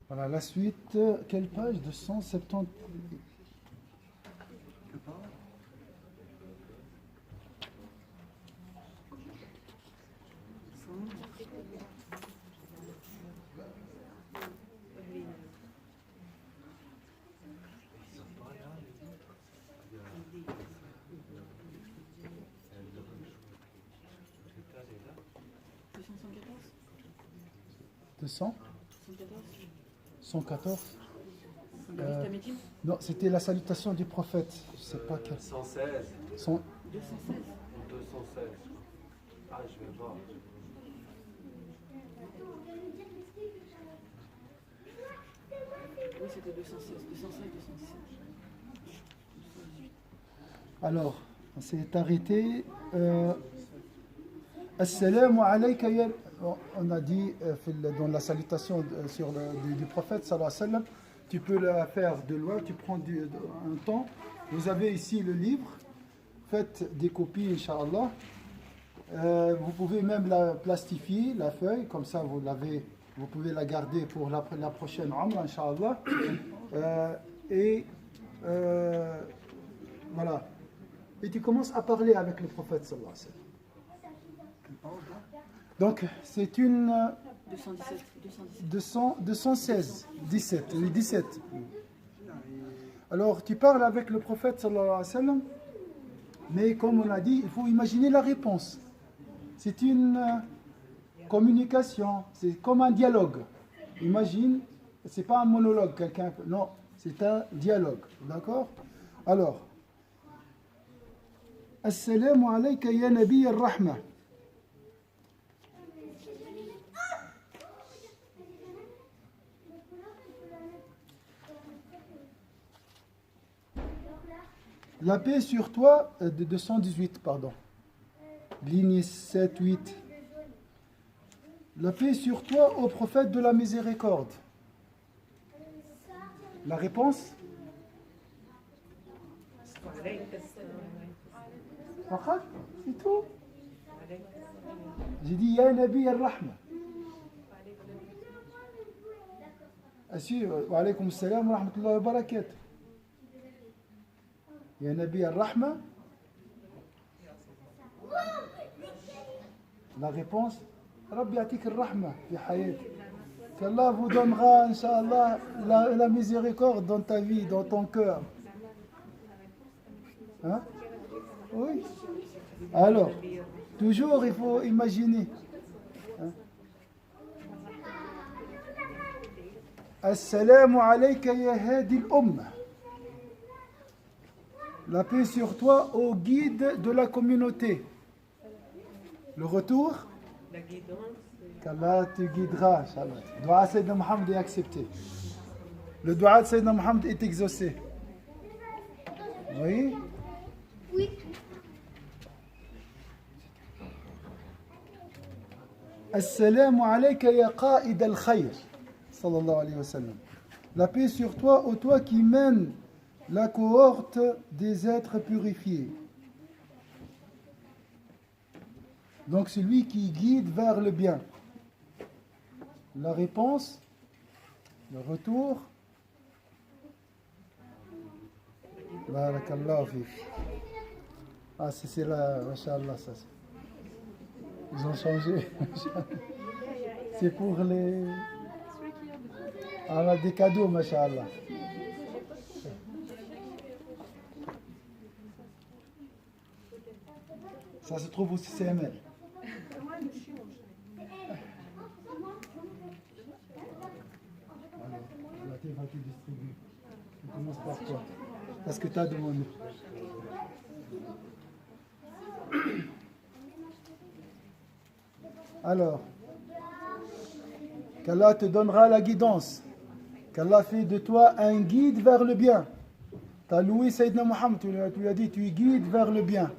Voilà, la suite, quelle page? 270. Cent 114. Non, c'était la salutation du prophète. Je sais pas quel. 116. 216. 216. Ah, je vais voir. Oui, c'était 216, 216, 217. Alors, on s'est arrêté. Assalamu alayka ya. On a dit dans la salutation du prophète sallallahu alayhi wa sallam, tu peux la faire de loin, tu prends un temps. Vous avez ici le livre, faites des copies, Inch'Allah. Vous pouvez même la plastifier, la feuille, comme ça vous pouvez la garder pour la prochaine Umrah, Inch'Allah. Voilà. Et tu commences à parler avec le prophète sallallahu alayhi wa sallam. Donc, c'est une 216, 17, oui, 17. Alors, tu parles avec le prophète sallallahu alayhi wa sallam, mais comme on a dit, il faut imaginer la réponse. C'est une communication, c'est comme un dialogue. Imagine, c'est pas un monologue, non, c'est un dialogue, d'accord? Alors, Assalamu alayka ya Nabi al-Rahma. La paix sur toi, 218, pardon. Ligne 7, 8. La paix sur toi, ô prophète de la miséricorde. La réponse? C'est tout. J'ai dit Ya Nabi al-Rahma. Assis, wa alaykum salam wa rahmatullahi wa barakatuh. Ya Nabi al-Rahma. La réponse, Rabbi atik al-Rahma fi hayati. Qu'Allah vous donnera, Inch'Allah, la miséricorde dans ta vie, dans ton cœur. Hein? Oui. Alors, toujours il faut imaginer. Hein? Assalamu alayka ya hadi al-Ummah. La paix sur toi, ô guide de la communauté. Le retour, qu'Allah te guidera, Inch'Allah. Le dua de Sayyidina Muhammad est accepté. Le dua de Sayyidina Muhammad est exaucé. Oui? Oui. Assalamu alayka ya qa'id al-khayr. Sallallahu alayhi wa sallam. La paix sur toi, ô toi qui mène la cohorte des êtres purifiés. Donc celui qui guide vers le bien. La réponse, le retour. Barakallahu fik. Ah, c'est là, Masha'Allah, ça. Ils ont changé. C'est pour les... Ah, des cadeaux, Masha'Allah. Ça se trouve au CCML. La thé va te distribuer. On commence par toi. Parce que tu as demandé. Alors, qu'Allah te donnera la guidance. Qu'Allah fait de toi un guide vers le bien. Tu as loué Sayyidina Muhammad, tu lui as dit, tu es guide vers le bien.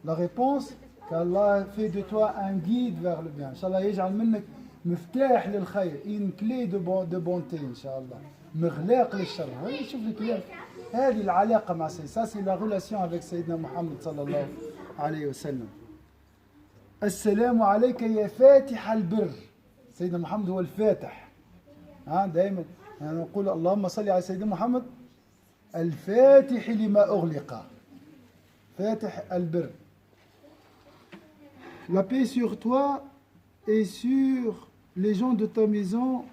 La réponse, qu'Allah fait de toi un guide vers le bien. Inch'Allah, يجعل منك مفتاح للخير, une clé de bonté, Inch'Allah. مغلاق للشر. Oui, شوف الكلام. هذه العلاقة مع سيدنا. Ça, c'est la relation avec Sayyidina Muhammad sallallahu alayhi wa sallam. السلام عليك يا فاتح البر. سيدنا محمد هو الفاتح. دائما يعني نقول اللهم صل على سيدنا محمد الفاتح لما أغلق فاتح البر. La paix sur toi et sur les gens de ta maison,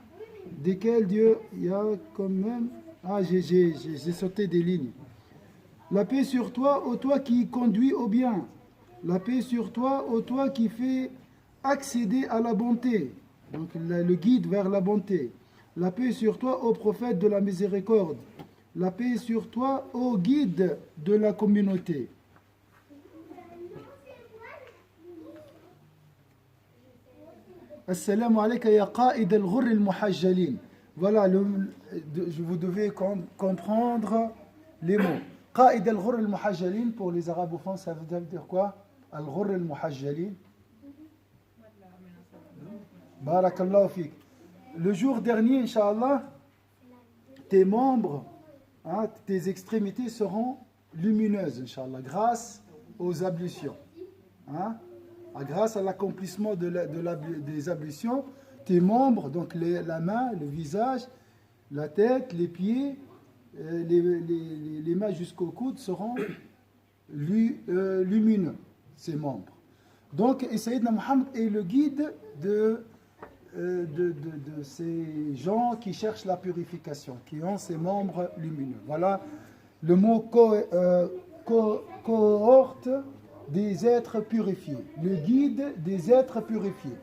desquels Dieu, il y a quand même... Ah, j'ai sauté des lignes. La paix sur toi, ô toi qui conduis au bien. La paix sur toi, ô toi qui fais accéder à la bonté. Donc le guide vers la bonté. La paix sur toi, ô prophète de la miséricorde. La paix sur toi, ô guide de la communauté. Assalamu alayka ya qa'id al-ghurr al-muhajjalin. Voilà, vous devez comprendre les mots. Qa'id al-ghurr al-muhajjalin, pour les arabophones, ça veut dire quoi? Al-ghurr al-muhajjalin. Barakallahu fik. Le jour dernier, Inch'Allah, tes membres, tes extrémités seront lumineuses, Inch'Allah, grâce aux ablutions. Grâce à l'accomplissement des ablutions, tes membres, donc la main, le visage, la tête, les pieds, les mains jusqu'au coude seront lumineux, ces membres. Donc, Sayyidina Muhammad est le guide de ces gens qui cherchent la purification, qui ont ces membres lumineux. Voilà le mot cohorte des êtres purifiés, le guide des êtres purifiés.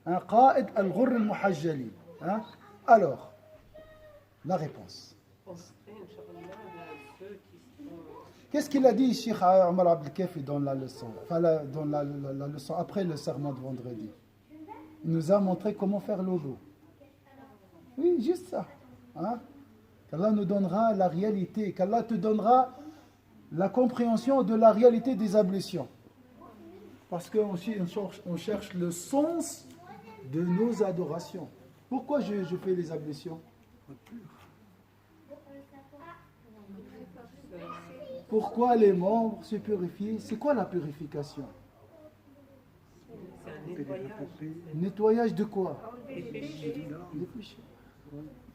Un qa'id al-ghurr al-muhajjalin. Alors, la réponse. Qu'est-ce qu'il a dit Cheikh Omar Abdel Kafi dans la leçon, dans la leçon après le serment de vendredi? Il nous a montré comment faire l'odo. Oui, juste ça. Qu'Allah nous donnera la réalité, qu'Allah te donnera la compréhension de la réalité des ablutions. Parce qu'on cherche le sens de nos adorations. Pourquoi je fais les ablutions? Pourquoi les membres se purifient? C'est quoi la purification? Nettoyage de quoi? Les péchés.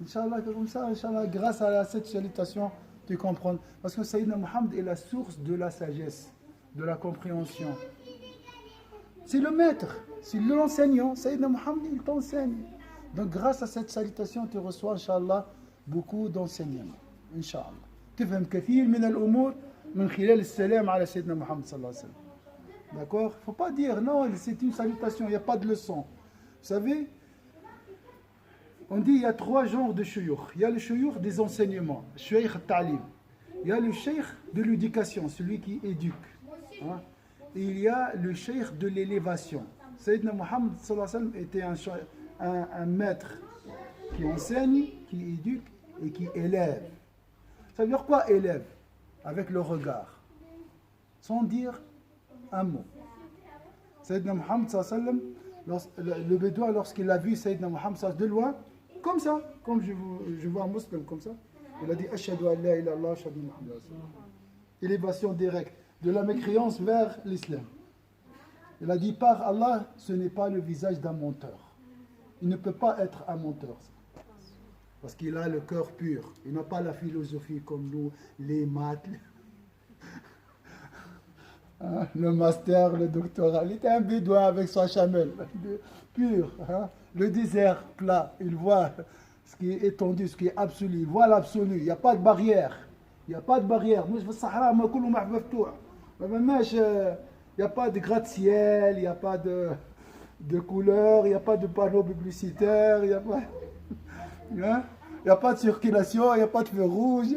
Inch'Allah, comme ça, Inch'Allah, grâce à cette salutation, tu comprends. Parce que Sayyidina Muhammad est la source de la sagesse, de la compréhension. C'est le maître, c'est l'enseignant. Sayyidina Muhammad, il t'enseigne. Donc, grâce à cette salutation, tu reçois, Inch'Allah, beaucoup d'enseignements. Inch'Allah. تفهم كثير من الأمور من خلال السلام على سيدنا محمد صلى الله عليه وسلم. D'accord? Il ne faut pas dire non, c'est une salutation, il n'y a pas de leçon. Vous savez, on dit il y a 3 genres de shuyukh. Il y a le shuyukh des enseignements, shuyukh al-ta'lim. Il y a le sheikh de l'éducation, celui qui éduque. Et il y a le sheikh de l'élévation. Sayyidina Muhammad sallallahu alayhi wa sallam était un maître qui enseigne, qui éduque et qui élève. Ça veut dire quoi élève? Avec le regard, sans dire un mot. Sayyidina Muhammad sallallahu alayhi wa sallam, le bédouin, lorsqu'il a vu Sayyidina Muhammad sallallahu alayhi wa sallam de loin, comme ça, comme je vois un musulman comme ça, il a dit Ashhadu an la ilaha illallah, ashhadu anna Muhammadan rasulullah. Élévation directe, de la mécréance vers l'islam. Il a dit par Allah, ce n'est pas le visage d'un menteur. Il ne peut pas être un menteur. Parce qu'il a le cœur pur. Il n'a pas la philosophie comme nous, les maths, le master, le doctorat. Il était un bédouin avec son chamel, pur. Le désert plat, il voit ce qui est étendu, ce qui est absolu. Il voit l'absolu. Il n'y a pas de barrière. Il n'y a pas de barrière. Nous, au Sahara, il n'y a pas de gratte-ciel, il n'y a pas de couleur, il n'y a pas de panneau publicitaire, il n'y a pas... Il n'y a pas de circulation, il n'y a pas de feu rouge.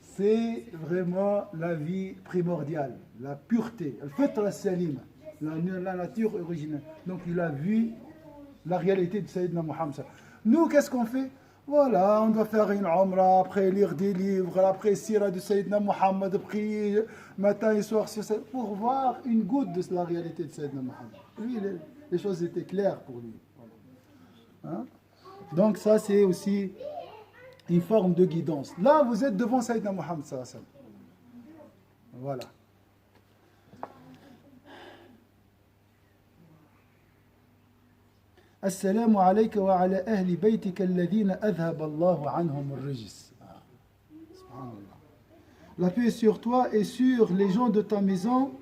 C'est vraiment la vie primordiale, la pureté, le fitra salim, la nature originelle. Donc il a vu la réalité de Sayyidina Muhammad. Nous, qu'est-ce qu'on fait? Voilà, on doit faire une umrah, après lire des livres, après sira de Sayyidina Muhammad, prier matin et soir pour voir une goutte de la réalité de Sayyidina Muhammad. Lui, les choses étaient claires pour lui. Voilà. Donc ça c'est aussi une forme de guidance. Là vous êtes devant Sayyidina Muhammad sallallahu alayhi wa sallam. Voilà. السلام عليك وعلى أهل بيتك الذين أذهب الله عنهم الرجس. Subhanallah. La paix est sur toi et sur les gens de ta maison,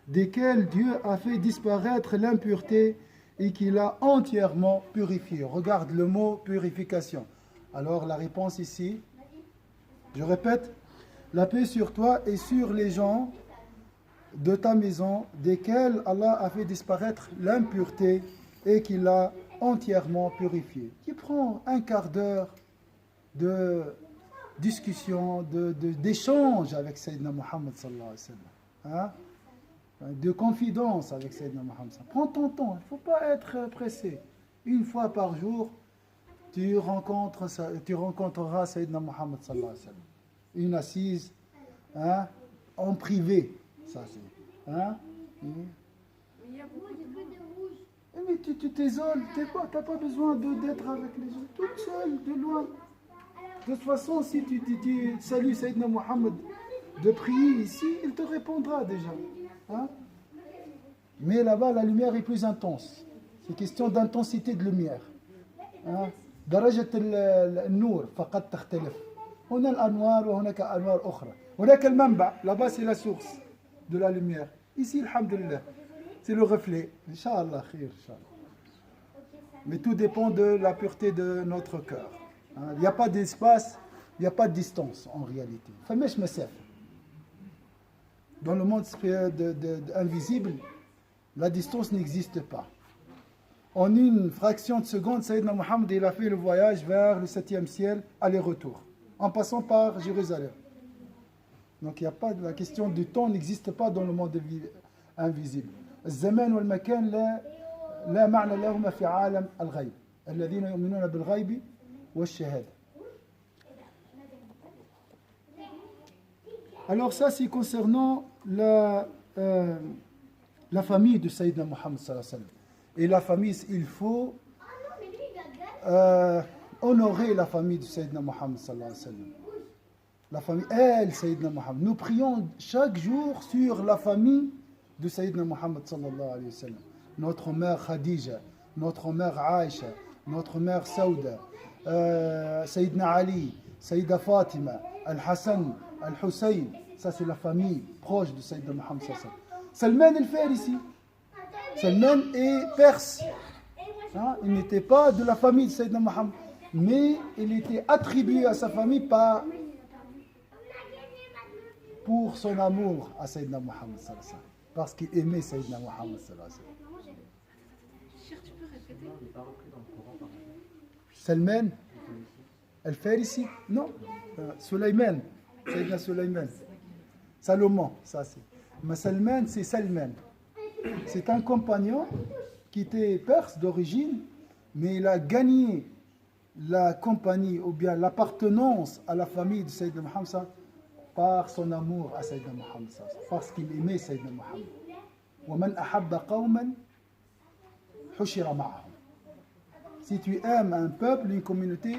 desquels Dieu a fait disparaître l'impureté et qu'il a entièrement purifié. Regarde le mot purification. Alors la réponse ici, je répète, la paix sur toi et sur les gens de ta maison, desquels Allah a fait disparaître l'impureté et qu'il a entièrement purifié. Qui prend un quart d'heure de discussion, d'échange avec Sayyidina Muhammad sallallahu alayhi wa sallam, hein? De confidence avec Sayyidina Muhammad. Prends ton temps, il ne faut pas être pressé. Une fois par jour, tu rencontreras Sayyidina Muhammad sallallahu alayhi wa sallam. Une assise, hein, en privé. Ça, c'est, hein? Mais tu t'isoles, tu n'as pas besoin d'être avec les gens, toute seule, de loin. De toute façon, si tu salues Sayyidina Muhammad de prier ici, il te répondra déjà. Hein? Mais là-bas, la lumière est plus intense. C'est question d'intensité de lumière. درجة النور فقط تختلف. هنا الأنوار وهناك أنوار أخرى. هناك المنبع, là-bas c'est la source de la lumière. Ici, alhamdulillah, c'est le reflet. Inch'Allah, khir, Inch'Allah. Mais tout dépend de la pureté de notre cœur. Il n'y a pas d'espace, il n'y a pas de distance en réalité. فماش مسافة. Dans le monde invisible, la distance n'existe pas. En une fraction de seconde, Sayyidina Muhammad il a fait le voyage vers le 7e ciel, aller-retour, en passant par Jérusalem. Donc il y a pas, la question du temps n'existe pas dans le monde invisible. الزمان والمكان لا معنى لهما في عالم الغيب الذين يؤمنون بالغيب والشهادة. Alors ça c'est concernant la famille de Sayyidina Muhammad sallallahu alayhi wa sallam. Et la famille, il faut honorer la famille de Sayyidina Muhammad sallallahu alayhi wa sallam. La famille, elle, Sayyidina Muhammad. Nous prions chaque jour sur la famille de Sayyidina Muhammad sallallahu alayhi wa sallam. Notre mère Khadija, notre mère Aïcha, notre mère Saouda, Sayyidina Ali, Sayyida Fatima, Al-Hassan, Al-Hussein. Ça c'est la famille proche de Sayyidina Muhammad sallallahu alayhi wa sallam. Salman al-Farisi. Salman est perse. Il n'était pas de la famille de Sayyidina Muhammad, mais il était attribué à sa famille pour son amour à Sayyidina Muhammad sallallahu alayhi wa sallam, parce qu'il aimait Sayyidina Muhammad sallallahu alayhi wa sallam. Salman al-Farisi, non, Sulayman, Sayyidina Sulayman, Salomon, ça c'est. Mais Salman, c'est Salman. C'est un compagnon qui était perse d'origine, mais il a gagné la compagnie ou bien l'appartenance à la famille de Sayyidina Muhammad par son amour à Sayyidina Muhammad, parce qu'il aimait Sayyidina Muhammad. وَمَنْ أَحَبَّ قَوْمًا حُشِرَ مَعَهُمْ. Si tu aimes un peuple, une communauté,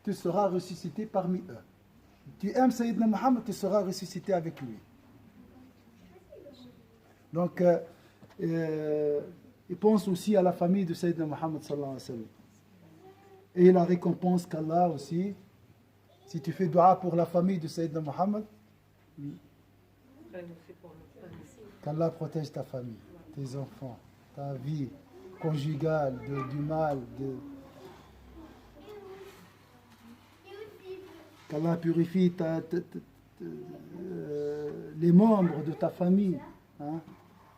tu seras ressuscité parmi eux. Tu aimes Sayyidina Muhammad, tu seras ressuscité avec lui. Donc, il pense aussi à la famille de Sayyidina Muhammad sallallahu alayhi wa sallam. Et la récompense qu'Allah aussi, si tu fais dua pour la famille de Sayyidina Muhammad, qu'Allah protège ta famille, tes enfants, ta vie conjugale, du mal, qu'Allah purifie les membres de ta famille. Hein?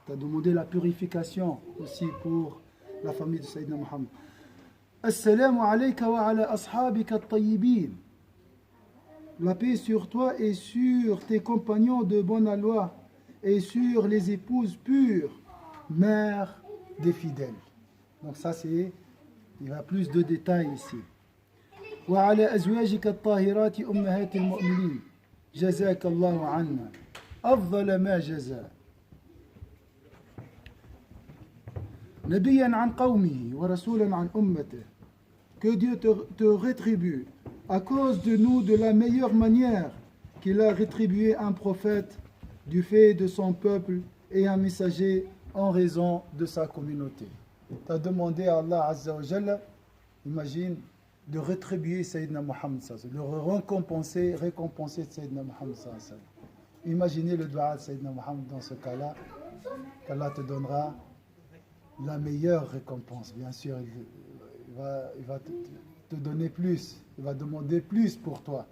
Tu as demandé la purification aussi pour la famille de Sayyidina Muhammad. Assalamu alayka wa ala ashabika at-tayyibin. La paix sur toi et sur tes compagnons de bonne aloi et sur les épouses pures, mères des fidèles. Donc ça c'est, il y a plus de détails ici. Wa ala azwajika at-tahirati ummahat al-mu'minin. Jazaka Allahu anna. Afdal ma jaza. نبيا عن قومه ورسولا عن أمته. Que Dieu te rétribue à cause de nous de la meilleure manière qu'il a rétribué un prophète du fait de son peuple et un messager en raison de sa communauté. tu as demandé à Allah Azza wa Jalla, imagine, de rétribuer Sayyidina Muhammad, de récompenser Sayyidina Muhammad. Imaginez le dua de Sayyidina Muhammad dans ce cas-là, qu'Allah te donnera la meilleure récompense. Bien sûr, il va te donner plus, il va demander plus pour toi.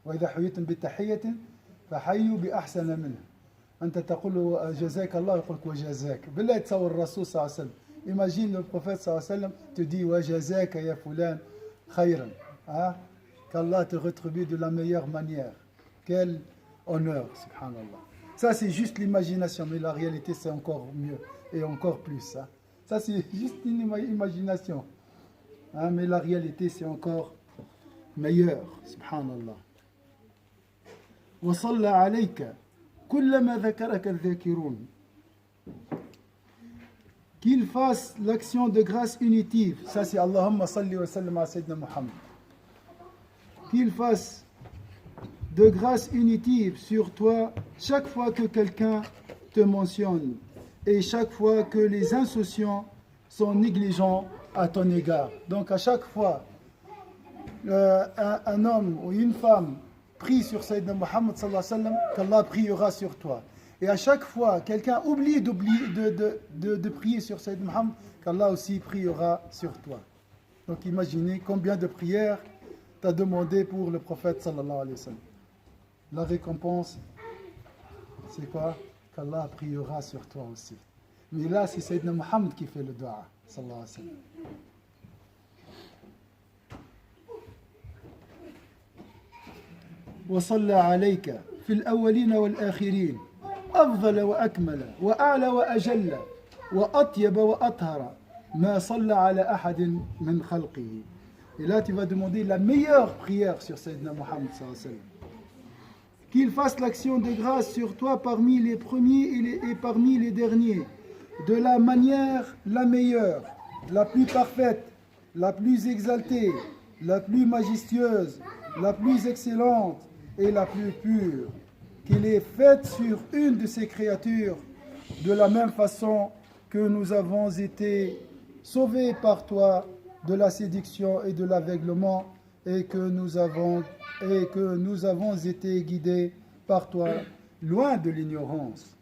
وإذا حييتم بتحية فحيوا بأحسن منها. أنت تقول جزاك الله يقول لك وجزاك. بالله تصور الرسول صلى الله عليه وسلم. Imagine le prophète صلى الله عليه وسلم te dit وجزاك يا فلان خيرا. Qu'Allah te rétribue de la meilleure manière. Quel honneur, subhanallah. Ça c'est juste l'imagination, mais la réalité c'est encore mieux et encore plus. Ça c'est juste une imagination. Mais la réalité c'est encore meilleur, subhanallah. وصلى عليك كلما ذكرك الذاكرون. Qu'il fasse l'action de grâce unitive. Ça c'est Allahumma salli wa sallam ala Sayyidina Muhammad. Qu'il fasse de grâce unitive sur toi chaque fois que quelqu'un te mentionne et chaque fois que les insouciants sont négligents à ton égard. Donc à chaque fois un homme ou une femme prie sur Sayyidina Muhammad sallallahu alayhi wa sallam, qu'Allah priera sur toi. Et à chaque fois quelqu'un oublie de prier sur Sayyidina Muhammad, qu'Allah aussi priera sur toi. Donc imaginez combien de prières tu as demandé pour le prophète sallallahu alayhi wa sallam. La récompense, c'est quoi? Qu'Allah priera sur toi aussi. Mais là, c'est Sayyidina Muhammad qui fait le dua, sallallahu alayhi wa sallam. وصلى عليك في الأولين والآخرين أفضل وأكمل وأعلى وأجل وأطيب وأطهر ما صلى على أحد من خلقه. Et là, tu vas demander la meilleure prière sur Sayyidina Muhammad sallallahu alayhi wa sallam. Qu'il fasse l'action de grâce sur toi parmi les premiers et parmi les derniers, de la manière la meilleure, la plus parfaite, la plus exaltée, la plus majestueuse, la plus excellente et la plus pure, qu'il est faite sur une de ses créatures, de la même façon que nous avons été sauvés par toi de la séduction et de l'aveuglement, et que nous avons été guidés par toi, loin de l'ignorance.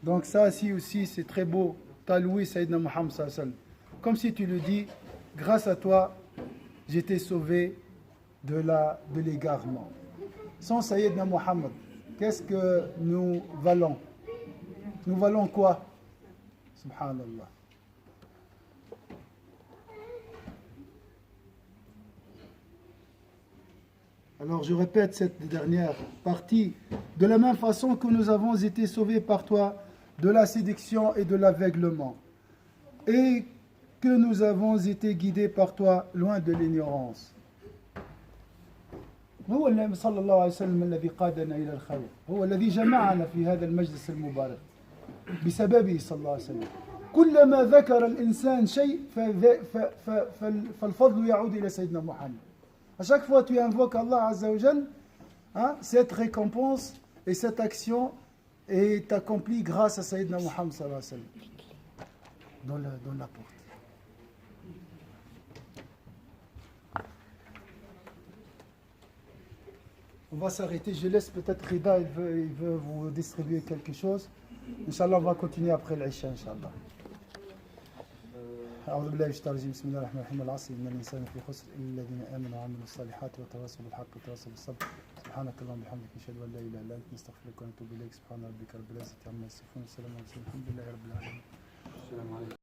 Donc ça aussi c'est très beau. T'as loué Sayyidina Muhammad sallallahu alayhi wa sallam. Comme si tu le dis, grâce à toi, j'étais sauvé de l'égarement. Sans Sayyidina Muhammad, qu'est-ce que nous valons? Nous valons quoi? Subhanallah. Alors je répète cette dernière partie. De la même façon que nous avons été sauvés par toi de la séduction et de l'aveuglement, et que nous avons été guidés par toi loin de l'ignorance. هو النبي صلى الله عليه وسلم الذي قادنا إلى الخير، هو الذي جمعنا في هذا المجلس المبارك بسببه صلى الله عليه وسلم. كلما ذكر الإنسان شيء فالفضل يعود إلى سيدنا محمد. À chaque fois tu invoques Allah Azza wa Jal, cette récompense et cette action est accomplie grâce à Sayyidina Muhammad sallallahu alayhi wa sallam. Dans la porte. On va s'arrêter. Je laisse peut-être Rida, il veut vous distribuer quelque chose. Inch'Allah, on va continuer après l'Isha, Inch'Allah. أعوذ بالله من الشيطان الرجيم بسم الله الرحمن الرحيم العصر إن الإنسان في خسر إلا الذين آمنوا وعملوا الصالحات وتواصوا بالحق وتواصوا بالصبر سبحانك اللهم وبحمدك نشهد أن لا إله إلا أنت نستغفرك ونتوب إليك سبحان ربك رب العزة عما يصفون وسلام على المرسلين الحمد لله رب العالمين.